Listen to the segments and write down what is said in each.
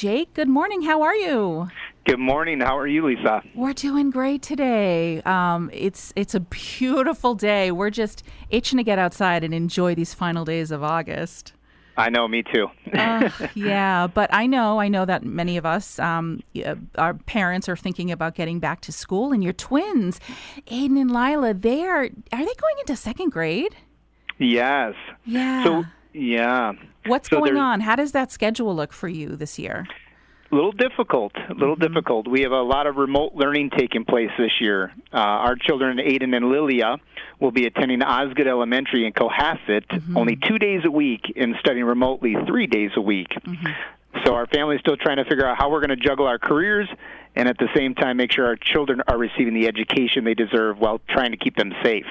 Jake, good morning. How are you? Good morning. How are you, Lisa? We're doing great today. It's a beautiful day. We're just itching to get outside and enjoy these final days of August. I know, me too. Yeah, but I know that many of us, our parents, are thinking about getting back to school. And your twins, Aiden and Lila, are they going into second grade? Yes. Yeah. So, yeah. What's going on? How does that schedule look for you this year? A little difficult. We have a lot of remote learning taking place this year. Our children, Aiden and Lilia, will be attending Osgood Elementary in Cohasset only 2 days a week and studying remotely 3 days a week. So our family's still trying to figure out how we're going to juggle our careers and at the same time make sure our children are receiving the education they deserve while trying to keep them safe.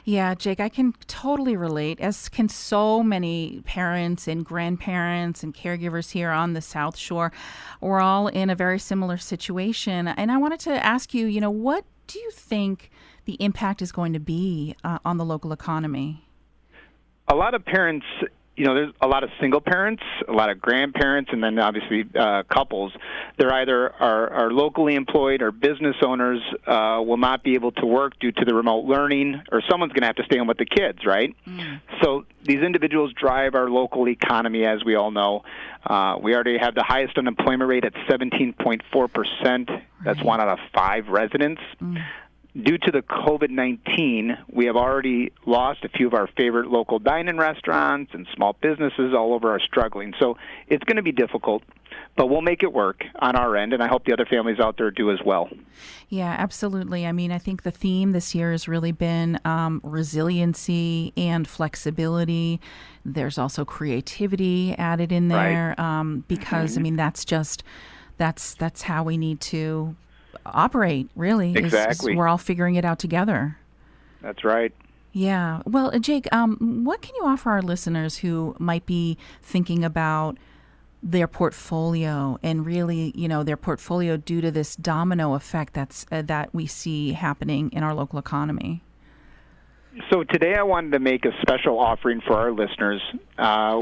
Yeah, Jake, I can totally relate, as can so many parents and grandparents and caregivers here on the South Shore. We're all in a very similar situation. And I wanted to ask you, what do you think the impact is going to be on the local economy? A lot of parents, there's a lot of single parents, a lot of grandparents, and then obviously couples. They're either are locally employed or business owners will not be able to work due to the remote learning, or someone's going to have to stay home with the kids, right? So these individuals drive our local economy, as we all know. We already have the highest unemployment rate at 17.4%. That's 1 out of 5 residents. Due to the COVID-19, we have already lost a few of our favorite local dine-in restaurants, and small businesses all over are struggling. So it's going to be difficult, but we'll make it work on our end, and I hope the other families out there do as well. Yeah, absolutely. I mean, I think the theme this year has really been resiliency and flexibility. There's also creativity added in there, because, I mean, that's how we need to operate, really. Exactly. We're all figuring it out together. That's right. Yeah. Well, Jake, what can you offer our listeners who might be thinking about their portfolio and really, their portfolio due to this domino effect that we see happening in our local economy? So today I wanted to make a special offering for our listeners.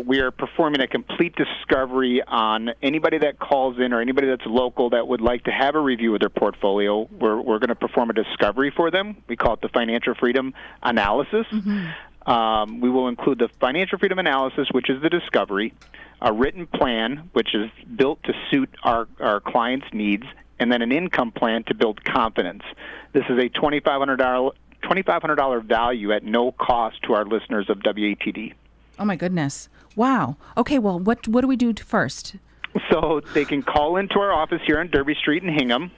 We are performing a complete discovery on anybody that calls in or anybody that's local that would like to have a review of their portfolio. We're going to perform a discovery for them. We call it the Financial Freedom Analysis. We will include the Financial Freedom Analysis, which is the discovery, a written plan, which is built to suit our clients' needs, and then an income plan to build confidence. This is a $2,500 value at no cost to our listeners of WATD. Oh, my goodness. Wow. Okay, well, what do we do first? So they can call into our office here on Derby Street in Hingham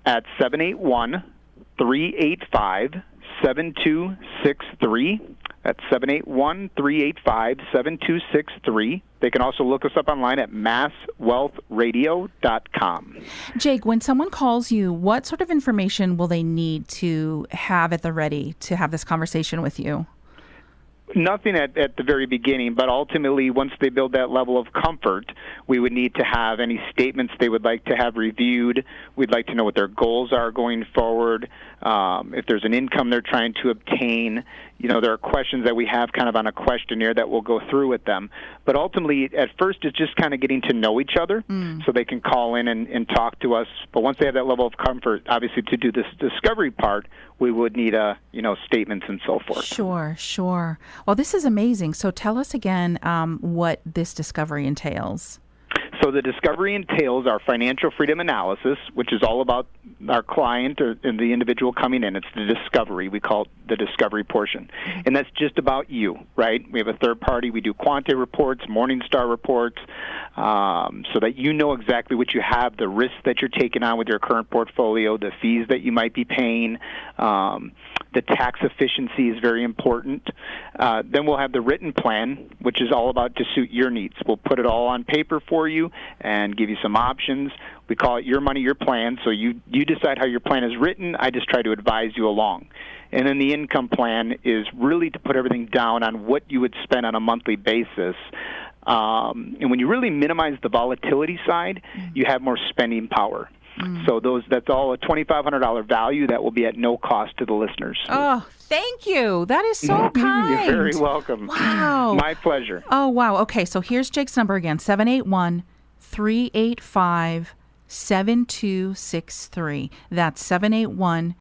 at 781-385-7263. That's 781-385-7263. They can also look us up online at masswealthradio.com. Jake, when someone calls you, what sort of information will they need to have at the ready to have this conversation with you? Nothing at the very beginning, but ultimately, once they build that level of comfort, we would need to have any statements they would like to have reviewed. We'd like to know what their goals are going forward. If there's an income they're trying to obtain, there are questions that we have kind of on a questionnaire that we'll go through with them. But ultimately, at first, it's just kind of getting to know each other so they can call in and talk to us. But once they have that level of comfort, obviously, to do this discovery part, we would need statements and so forth. Sure. Well, this is amazing. So tell us again what this discovery entails. So the discovery entails our financial freedom analysis, which is all about our client and the individual coming in. It's the discovery. We call it the discovery portion. And that's just about you, right? We have a third party. We do Quante reports, Morningstar reports, so that you know exactly what you have, the risks that you're taking on with your current portfolio, the fees that you might be paying. The tax efficiency is very important. Then we'll have the written plan, which is all about to suit your needs. We'll put it all on paper for you and give you some options. We call it Your Money, Your Plan. So you decide how your plan is written. I just try to advise you along. And then the income plan is really to put everything down on what you would spend on a monthly basis. And when you really minimize the volatility side, you have more spending power. So that's all a $2,500 value that will be at no cost to the listeners. Oh, thank you. That is so kind. You're very welcome. Wow. My pleasure. Oh, wow. Okay, so here's Jake's number again, 385 7263. That's 781